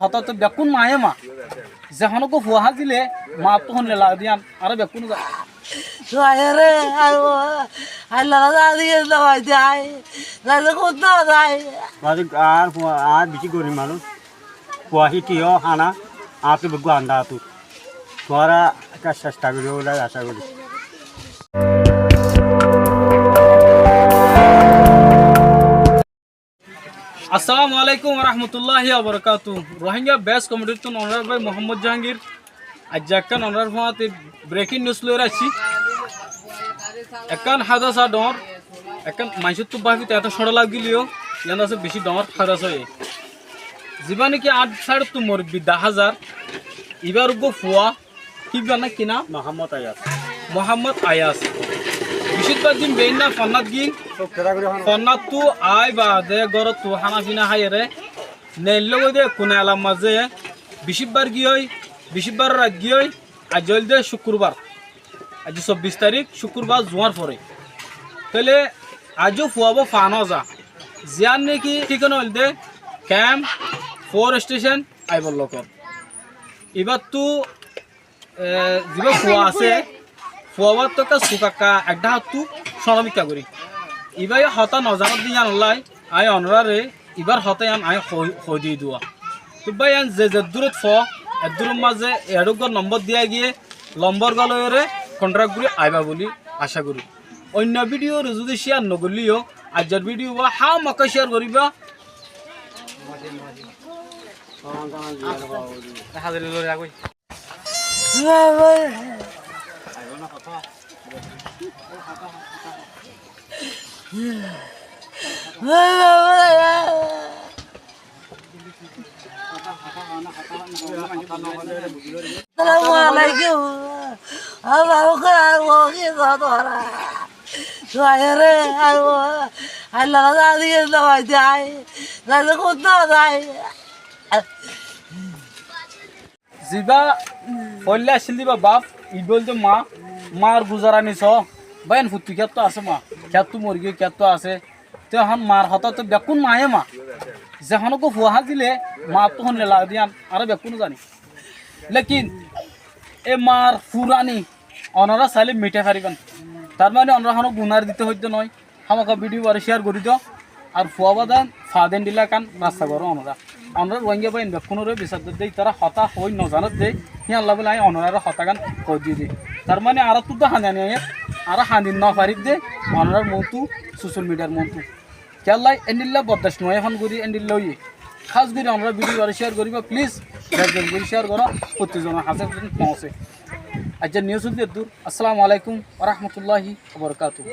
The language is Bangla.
হতা তো বেকুন মায়ে মা যেখানে কো ফুয়া দিলে মা তো হন লা দিয়ান আর বেকুন রে আল্লাহ দিয়ে দাওয়াই যায় রাজা কত যায় আর বেশি গরিব মানুষ পোয়াহি কিয় হানা আর তো বেগু আন্দা তো তোরা একটা চেষ্টা করি ওরা আশা করি। আসসালামু আলাইকুম রহমতুল্লাহি আবরকাতু রোহিঙ্গা বেস কমিটির তো অনার ভাই মোহাম্মদ জাহাঙ্গীর আজ একখান অনার ভাতে ব্রেকিং নিউজ লয়ে রাখছি একখান হাদাসা ডর একখান মাইসুর তো ভাবি এত সড় লাগিলিও ইয়ান আছে বেশি ডর হাদাস হয়ে যিবা নাকি 8 সাড়ে তো মরবি 10,000 এবার গো ফুয়া কি জানা কিনা মোহাম্মদ আয়াস বিশুদ্ধ দিন বেইনা ফন্নাত গিন ফন্নাত তু আই বা দে গর তু হানা ফিনা হাইরে নেল দে কোন আলাম মাঝে বিশিবার রাত গিয়ে আজ জল দে শুক্রবার আজ 24 তারিখ শুক্রবার জোয়ার পরে তাহলে আজও ফুয়াবো ফানো যা জিয়ান নাকি ঠিকানা হল দে ক্যাম্প 4 স্টেশন আইবল লোকর এবার তো যিবা ফুয়া আছে ফুয়াবার তো সুকাকা একটা হাতু সরমিকা করি এবার হতা নজানত দিয়ে আনলাই আই অনরারে এবার হতে আন আই হই দিয়ে দেওয়া তো ভাই আন যে দূরত দূরের মাঝে এডোগর নম্বর দিয়া গিয়ে নম্বর গলরে কন্ট্রাক্ট করে আইবা বলি আশা করি অন্য ভিডিওর যদি শেয়ার নগলিও আজের ভিডিও বা হাও মাকা শেয়ার করিবা Assalamualaikum. রে আল্লাহ দিয়ে দাওয়াই যায় রাজা কত যায় জিবা পড়লে আসছিল দিবা বাপ ই বলতে মার গুজারা নিছ বাইন ফুটু খেত তো আছে মা খেত তো মুরগি খেত তো আছে তো এখন মার হতা তো বেকুন মায়ে মা যেখানে কো ফুয়া দিলে মা তো হন লা দিয়ান আর বেকুন জানি লেকিন এ মার ফুরানি অনারা চাইলে মিঠে হারিবেন তার মানে অনরা গুনার দিতে হইতে নয় আমাকে ভিডিও আর শেয়ার করে দিও আর ফুয়া বাদান ফাদেন দিলা কান রাস্তা করো আমরা রোহিঙ্গা বাইন বেকুনরে বিচার দেই তারা হতা হই নজানত দেই হি আল্লাহ বলে আই অনরার হতা গান কই দিয়ে দিই তার মানে আর তো হানি আর হানি ন পারিব দে অনরার মৌতু সোশ্যাল মিডিয়ার মৌতু কেলাই এন্ডিল্লা বদাস নয় এখন করি এন্ডিল্লা হই খাস করে আমরা ভিডিও আর শেয়ার করিবা প্লিজ করে শেয়ার করো প্রত্যেকজনের হাতে পৌঁছে আজ নিউজ দূর আসসালামু আলাইকুম ওয়া রাহমাতুল্লাহি ওয়া বারাকাতুহু।